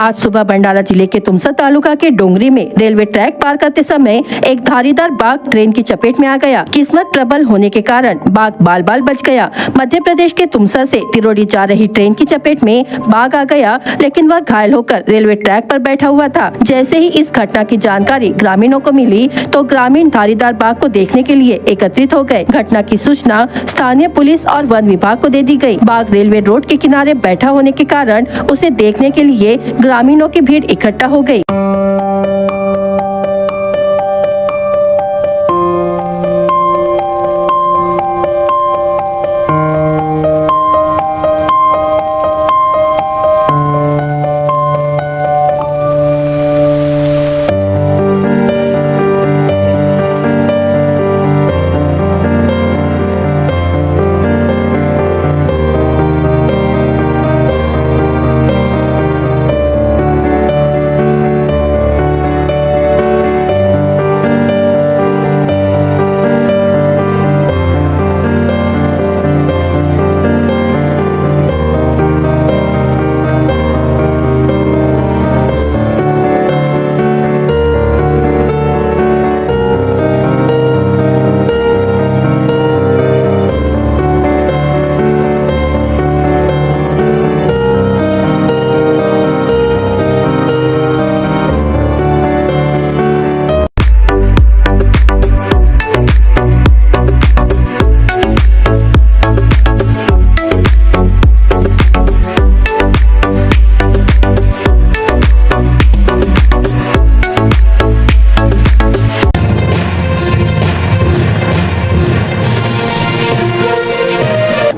आज सुबह भंडारा जिले के तुमसा तालुका के डोंगरी में रेलवे ट्रैक पार करते समय एक धारीदार बाघ ट्रेन की चपेट में आ गया। किस्मत प्रबल होने के कारण बाघ बाल बाल बच गया। मध्य प्रदेश के तुमसा से तिरोड़ी जा रही ट्रेन की चपेट में बाघ आ गया, लेकिन वह घायल होकर रेलवे ट्रैक पर बैठा हुआ था। जैसे ही इस घटना की जानकारी ग्रामीणों को मिली तो ग्रामीण धारीदार बाघ को देखने के लिए एकत्रित हो गए। घटना की सूचना स्थानीय पुलिस और वन विभाग को दे दी गई। बाघ रेलवे रोड के किनारे बैठा होने के कारण उसे देखने के लिए ग्रामीणों की भीड़ इकट्ठा हो गई।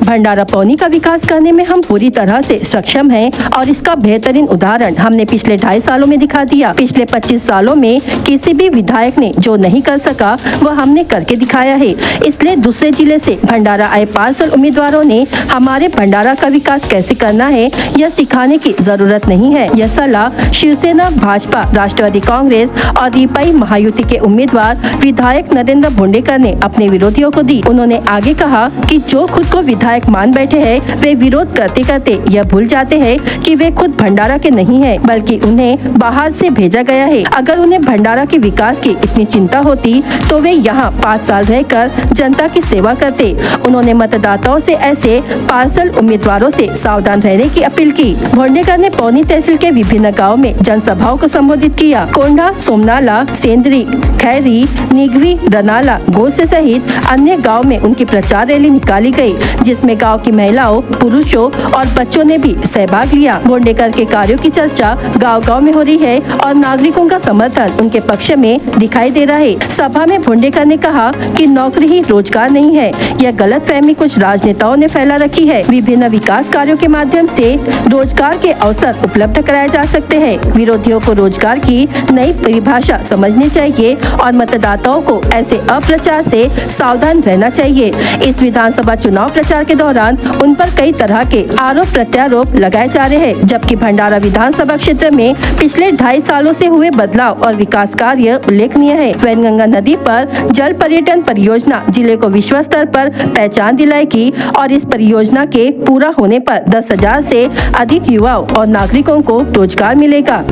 भंडारा पौनी का विकास करने में हम पूरी तरह से सक्षम हैं और इसका बेहतरीन उदाहरण हमने पिछले 2.5 सालों में दिखा दिया। पिछले 25 सालों में किसी भी विधायक ने जो नहीं कर सका वह हमने करके दिखाया है। इसलिए दूसरे जिले से भंडारा आए पार्षद उम्मीदवारों ने हमारे भंडारा का विकास कैसे करना है यह सिखाने की जरूरत नहीं है। यह सलाह शिवसेना, भाजपा, राष्ट्रवादी कांग्रेस और रिपाई महायुति के उम्मीदवार विधायक नरेंद्र भोंडेकर ने अपने विरोधियों को दी। उन्होंने आगे कहा कि जो खुद को विधायक मान बैठे हैं वे विरोध करते करते यह भूल जाते हैं कि वे खुद भंडारा के नहीं हैं, बल्कि उन्हें बाहर से भेजा गया है। अगर उन्हें भंडारा के विकास की इतनी चिंता होती तो वे यहाँ 5 साल रहकर जनता की सेवा करते। उन्होंने मतदाताओं से ऐसे पार्षद उम्मीदवारों से सावधान रहने की अपील की। भोंडेकर ने पौनी तहसील के विभिन्न गाँव में जनसभाओं को संबोधित किया। कोंढा, सोमनाला, सेंदरी, खैरी, निगवी, रनाला, गोसे सहित अन्य गाँव में उनकी प्रचार रैली निकाली गयी, जिसमें गांव की महिलाओं, पुरुषों और बच्चों ने भी सहभाग लिया। भोंडेकर के कार्यों की चर्चा गांव-गांव में हो रही है और नागरिकों का समर्थन उनके पक्ष में दिखाई दे रहा है। सभा में भोंडेकर ने कहा कि नौकरी ही रोजगार नहीं है। यह गलतफहमी कुछ राजनेताओं ने फैला रखी है। विभिन्न विकास कार्यों के माध्यम से रोजगार के अवसर उपलब्ध कराए जा सकते हैं। विरोधियों को रोजगार की नई परिभाषा समझनी चाहिए और मतदाताओं को ऐसे अप्रचार से सावधान रहना चाहिए। इस विधानसभा चुनाव प्रचार के दौरान उन पर कई तरह के आरोप प्रत्यारोप लगाए जा रहे हैं, जबकि भंडारा विधानसभा क्षेत्र में पिछले 2.5 सालों से हुए बदलाव और विकास कार्य उल्लेखनीय है। वैनगंगा नदी पर जल पर्यटन परियोजना जिले को विश्व स्तर पर पहचान दिलाएगी और इस परियोजना के पूरा होने पर 10,000 से अधिक युवाओं और नागरिकों को रोजगार मिलेगा।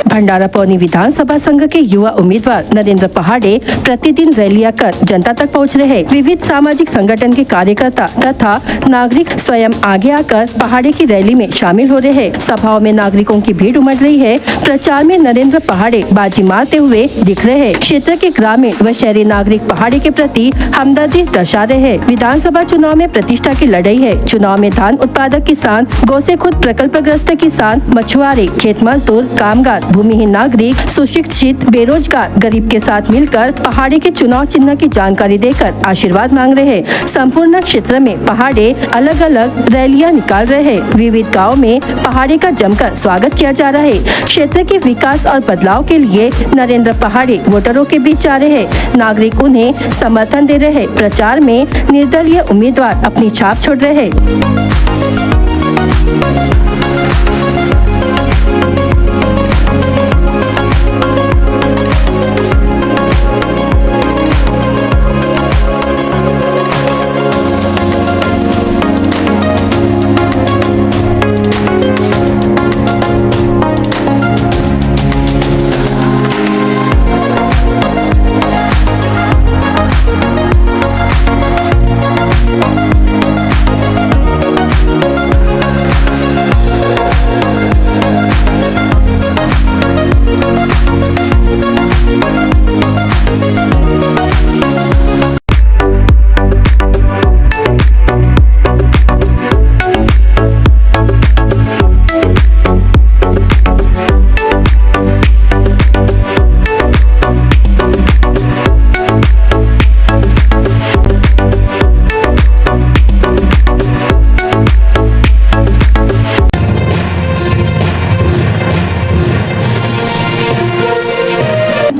भंडारा पौनी विधानसभा संघ के युवा उम्मीदवार नरेंद्र पहाड़े प्रतिदिन रैलियां कर जनता तक पहुंच रहे हैं। विविध सामाजिक संगठन के कार्यकर्ता तथा नागरिक स्वयं आगे आकर पहाड़े की रैली में शामिल हो रहे हैं। सभाओं में नागरिकों की भीड़ उमड़ रही है। प्रचार में नरेंद्र पहाड़े बाजी मारते हुए दिख रहे हैं। क्षेत्र के ग्रामीण व शहरी नागरिक पहाड़े के प्रति हमदर्दी दर्शा रहे हैं। विधानसभा चुनाव में प्रतिष्ठा की लड़ाई है। चुनाव में धान उत्पादक किसान, गौ से खुद प्रकल्पग्रस्त किसान, मछुआरे, खेत मजदूर, कामगार, भूमिहीन भूमिहीन नागरिक, सुशिक्षित, बेरोजगार, गरीब के साथ मिलकर पहाड़ी के चुनाव चिन्ह की जानकारी देकर आशीर्वाद मांग रहे हैं। संपूर्ण क्षेत्र में पहाड़े अलग अलग रैलियां निकाल रहे हैं। विविध गाँव में पहाड़ी का जमकर स्वागत किया जा रहा है। क्षेत्र के विकास और बदलाव के लिए नरेंद्र पहाड़ी वोटरों के बीच जा रहे हैं। नागरिक उन्हें समर्थन दे रहे हैं। प्रचार में निर्दलीय उम्मीदवार अपनी छाप छोड़ रहे हैं।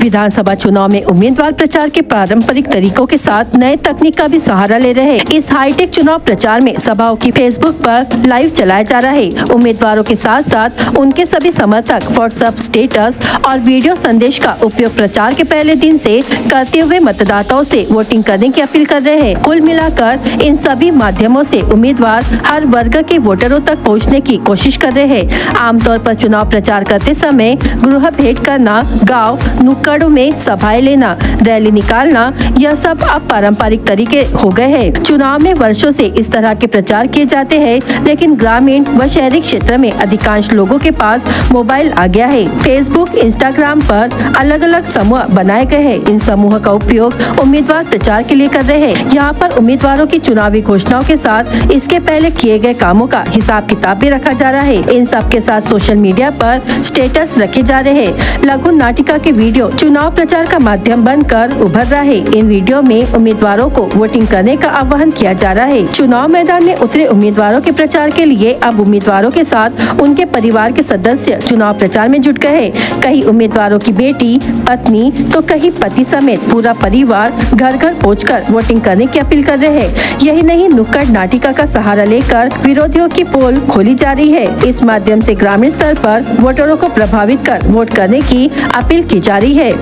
विधानसभा चुनाव में उम्मीदवार प्रचार के पारंपरिक तरीकों के साथ नए तकनीक का भी सहारा ले रहे हैं। इस हाईटेक चुनाव प्रचार में सभाओं की फेसबुक पर लाइव चलाया जा रहा है। उम्मीदवारों के साथ साथ उनके सभी समर्थक व्हाट्सएप स्टेटस और वीडियो संदेश का उपयोग प्रचार के पहले दिन से करते हुए मतदाताओं से वोटिंग करने की अपील कर रहे हैं। कुल मिलाकर इन सभी माध्यमों से उम्मीदवार हर वर्ग के वोटरों तक पहुँचने की कोशिश कर रहे हैं। आमतौर पर चुनाव प्रचार करते समय गृह भेंट करना, गाँव नुक्कड़ों में सभाएं लेना, रैली निकालना, यह सब अब पारंपरिक तरीके हो गए हैं। चुनाव में वर्षों से इस तरह के प्रचार किए जाते हैं, लेकिन ग्रामीण व शहरी क्षेत्र में अधिकांश लोगों के पास मोबाइल आ गया है। फेसबुक, इंस्टाग्राम पर अलग अलग समूह बनाए गए हैं। इन समूह का उपयोग उम्मीदवार प्रचार के लिए कर रहे हैं। यहाँ पर उम्मीदवारों की चुनावी घोषणाओं के साथ इसके पहले किए गए कामों का हिसाब किताब भी रखा जा रहा है। इन सब के साथ सोशल मीडिया पर स्टेटस रखे जा रहे हैं। लघु नाटिका के वीडियो चुनाव प्रचार का माध्यम बनकर उभर रहा है। इन वीडियो में उम्मीदवारों को वोटिंग करने का आह्वान किया जा रहा है। चुनाव मैदान में उतरे उम्मीदवारों के प्रचार के लिए अब उम्मीदवारों के साथ उनके परिवार के सदस्य चुनाव प्रचार में जुट गए हैं। कई उम्मीदवारों की बेटी, पत्नी तो कहीं पति समेत पूरा परिवार घर घर पहुंचकर वोटिंग करने की अपील कर रहे हैं। यही नहीं, नुक्कड़ नाटिका का सहारा लेकर विरोधियों की पोल खोली जा रही है। इस माध्यम से ग्रामीण स्तर पर वोटरों को प्रभावित कर वोट करने की अपील की जा रही है।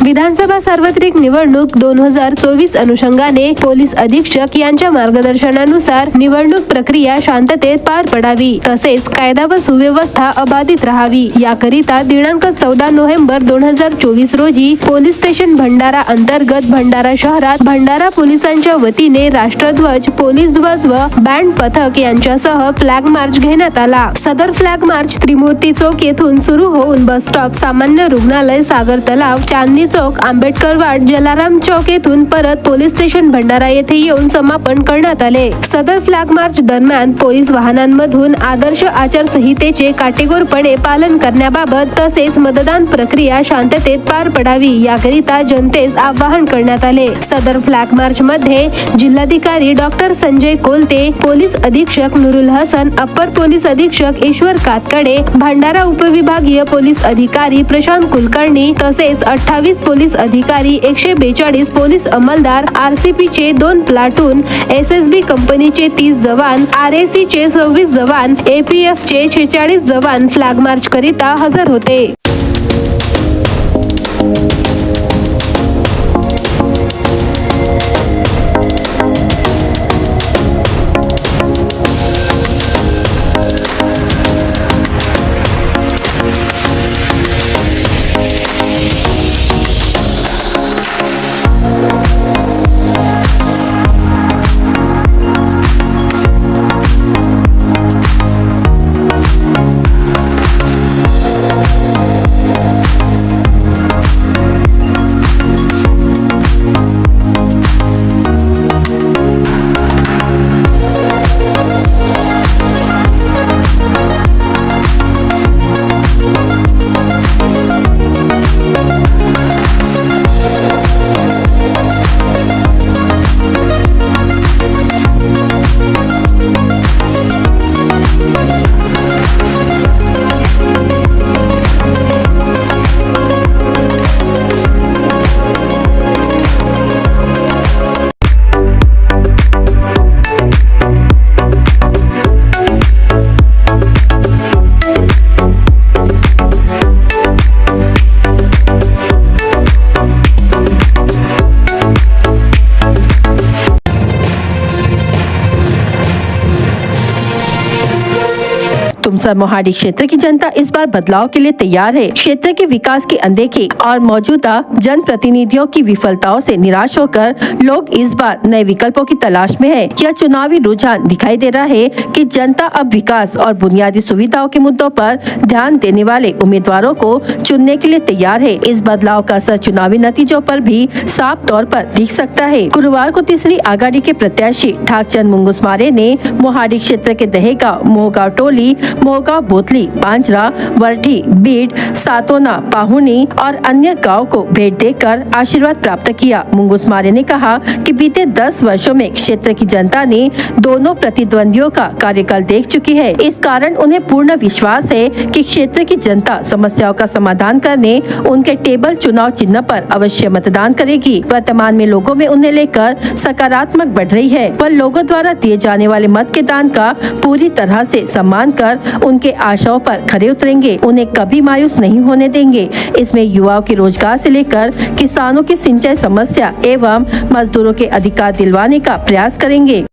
विधानसभा सार्वत्रिक निवडणूक 2024 अनुषंगाने पोलीस अधीक्षक यांच्या मार्गदर्शनानुसार निवडणूक प्रक्रिया शांततेत पार पडावी, तसेच कायदा व सुव्यवस्था अबाधित राहावी याकरिता दिनांक 14 नोव्हेंबर 2024 रोजी पोलीस स्टेशन भंडारा अंतर्गत भंडारा शहरात भंडारा पोलिसांच्या वतीने राष्ट्रध्वज, पोलीस ध्वज व बँड पथक यांच्यासह फ्लॅग मार्च घेण्यात आला। सदर फ्लॅग मार्च त्रिमूर्ती चौक येथून सुरू होऊन बस स्टॉप, सामान्य रुग्णालय, सागर तलाव, चांदणी चौक, आंबेडकर वाड, जलाराम चौक येथून परत पोलीस स्टेशन भंडारा येथे येऊन समापन करण्यात आले। सदर फ्लॅग मार्च दरम्यान पोलीस वाहनांमधून आदर्श आचारसंहितेचे काटेकोरपणे पालन करण्याबाबत तसेच मतदान प्रक्रिया शांततेत पार पडावी याकरिता जनतेस आवाहन करण्यात आले। सदर फ्लॅग मार्च मध्ये जिल्हाधिकारी डॉक्टर संजय कोलते, पोलीस अधीक्षक नुरुल हसन, अप्पर पोलीस अधीक्षक ईश्वर कातकडे, भंडारा उपविभागीय पोलीस अधिकारी प्रशांत कुलकर्णी तसेच 28 पोलीस अधिकारी, 142 पोलीस अंमलदार, आरसीपी चे 2 प्लाटून, एसएसबी कंपनीचे 30 जवान, आरएसी चे 26 जवान, एपीएफ चे 46 जवान फ्लॅग मार्च करिता हजर होते। तुमसर मोहाड़ी क्षेत्र की जनता इस बार बदलाव के लिए तैयार है। क्षेत्र के विकास की अनदेखी और मौजूदा जनप्रतिनिधियों की विफलताओं से निराश होकर लोग इस बार नए विकल्पों की तलाश में है। यह चुनावी रुझान दिखाई दे रहा है कि जनता अब विकास और बुनियादी सुविधाओं के मुद्दों पर ध्यान देने वाले उम्मीदवारों को चुनने के लिए तैयार है। इस बदलाव का असर चुनावी नतीजों पर भी साफ तौर पर दिख सकता है। गुरुवार को तीसरी आघाड़ी के प्रत्याशी ठाकचंद मुंगुसमारे ने मोहाड़ी क्षेत्र के दहेगांव, मोहगांव टोली, मोहगांव बोतली, पांचरा, वरठी, बीड, सातोना, पाहुनी और अन्य गांव को भेंट देकर आशीर्वाद प्राप्त किया। मुंगुसमारे ने कहा कि बीते 10 वर्षों में क्षेत्र की जनता ने दोनों प्रतिद्वंदियों का कार्यकाल देख चुकी है। इस कारण उन्हें पूर्ण विश्वास है कि क्षेत्र की जनता समस्याओं का समाधान करने उनके टेबल चुनाव चिन्ह पर अवश्य मतदान करेगी। वर्तमान में लोगों में उन्हें लेकर सकारात्मक बढ़ रही है। वह लोगों द्वारा दिए जाने वाले मत के दान का पूरी तरह से सम्मान कर उनके आशाओं पर खरे उतरेंगे, उन्हें कभी मायूस नहीं होने देंगे। इसमें युवाओं के रोजगार से लेकर किसानों की सिंचाई समस्या एवं मजदूरों के अधिकार दिलवाने का प्रयास करेंगे।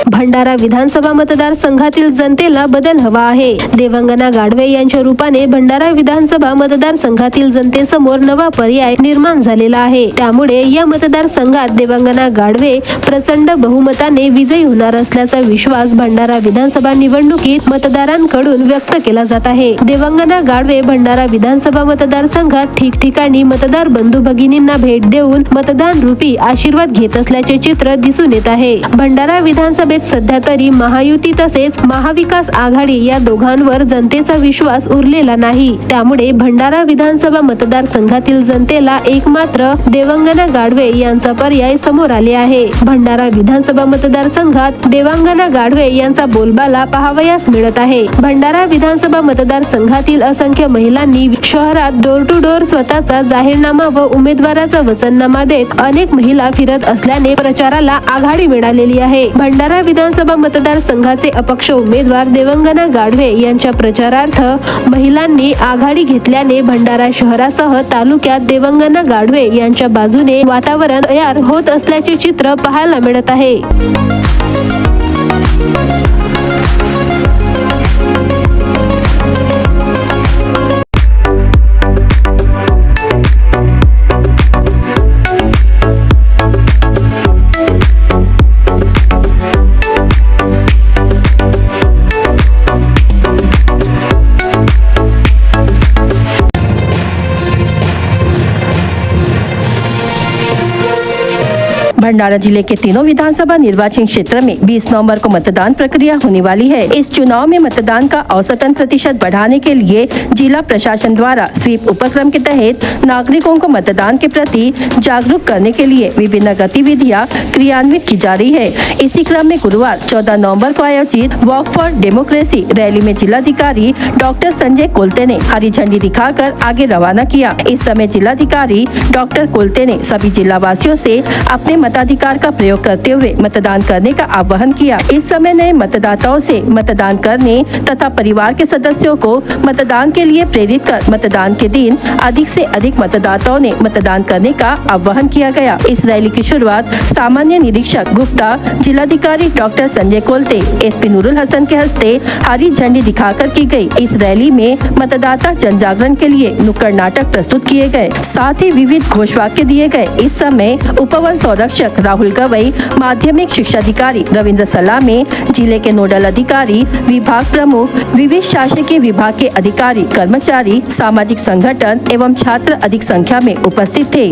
भंडारा विधानसभा मतदारसंघातील जनतेला बदल हवा आहे। देवांगना गाडवे यांच्या रूपाने भंडारा विधानसभा मतदारसंघातील जनतेसमोर नवा पर्याय निर्माण झालेला आहे। त्यामुळे या मतदारसंघात देवांगना गाडवे प्रचंड बहुमताने विजयी होणार असल्याचा विश्वास भंडारा विधानसभा निवडणुकीत मतदारांकडून व्यक्त केला जात आहे। देवांगना गाडवे भंडारा विधानसभा मतदारसंघात ठिकठिकाणी मतदार बंधू भगिनींना भेट देऊन मतदान रूपी आशीर्वाद घेत असल्याचे चित्र दिसून येत आहे। भंडारा विधानसभेत सध्या तरी महायुती तसेच महाविकास आघाडी या दोघांवर जनतेचा विश्वास उरलेला नाही। त्यामुळे भंडारा विधानसभा मतदारसंघातील जनतेला एकमात्र देवांगना गाडवे यांचा पर्याय समोर आले आहे। भंडारा विधानसभा मतदारसंघात देवांगना गाडवे यांचा बोलबाला पाहावयास मिळत आहे। भंडारा विधानसभा मतदारसंघातील असंख्य महिलांनी शहरात डोर टू डोर स्वतःचा जाहीरनामा व उमेदवाराचा वचननामा देत अनेक महिला फिरत असल्याने प्रचाराला आघाडी मिळालेली आहे। भंडारा विधानसभा मतदारसंघाचे अपक्ष उमेदवार देवांगना गाडवे यांच्या प्रचारार्थ महिलांनी आघाडी घेतल्याने भंडारा शहरासह तालुक्यात देवांगना गाडवे यांच्या बाजूने वातावरण तयार होत असल्याचे चित्र पाहायला मिळत आहे। भंडारा जिले के तीनों विधानसभा निर्वाचन क्षेत्र में 20 नवंबर को मतदान प्रक्रिया होने वाली है। इस चुनाव में मतदान का औसतन प्रतिशत बढ़ाने के लिए जिला प्रशासन द्वारा स्वीप उपक्रम के तहत नागरिकों को मतदान के प्रति जागरूक करने के लिए विभिन्न गतिविधियां क्रियान्वित की जा रही है। इसी क्रम में गुरुवार 14 नवंबर को आयोजित वॉक फॉर डेमोक्रेसी रैली में जिलाधिकारी डॉक्टर संजय कोलते ने हरी झंडी दिखाकर आगे रवाना किया। इस समय जिलाधिकारी डॉक्टर कोलते ने सभी जिला वासियों से अपने मताधिकार का प्रयोग करते हुए मतदान करने का आह्वान किया। इस समय नए मतदाताओं से मतदान करने तथा परिवार के सदस्यों को मतदान के लिए प्रेरित कर मतदान के दिन अधिक से अधिक मतदाताओं ने मतदान करने का आह्वान किया गया। इस रैली की शुरुआत सामान्य निरीक्षक गुप्ता, जिलाधिकारी डॉक्टर संजय कोलते, एसपी नूरुल हसन के हस्ते हरी झंडी दिखाकर की गई। इस रैली में मतदाता जन जागरण के लिए नुक्कड़ नाटक प्रस्तुत किए गए, साथ ही विविध घोषवाक्य दिए गए। इस समय उपवन संरक्षक राहुल गवई, माध्यमिक शिक्षा अधिकारी रविंद्र सलामे, जिले के नोडल अधिकारी, विभाग प्रमुख, विविध शासकीय विभाग के अधिकारी, कर्मचारी, सामाजिक संगठन एवं छात्र अधिक संख्या में उपस्थित थे।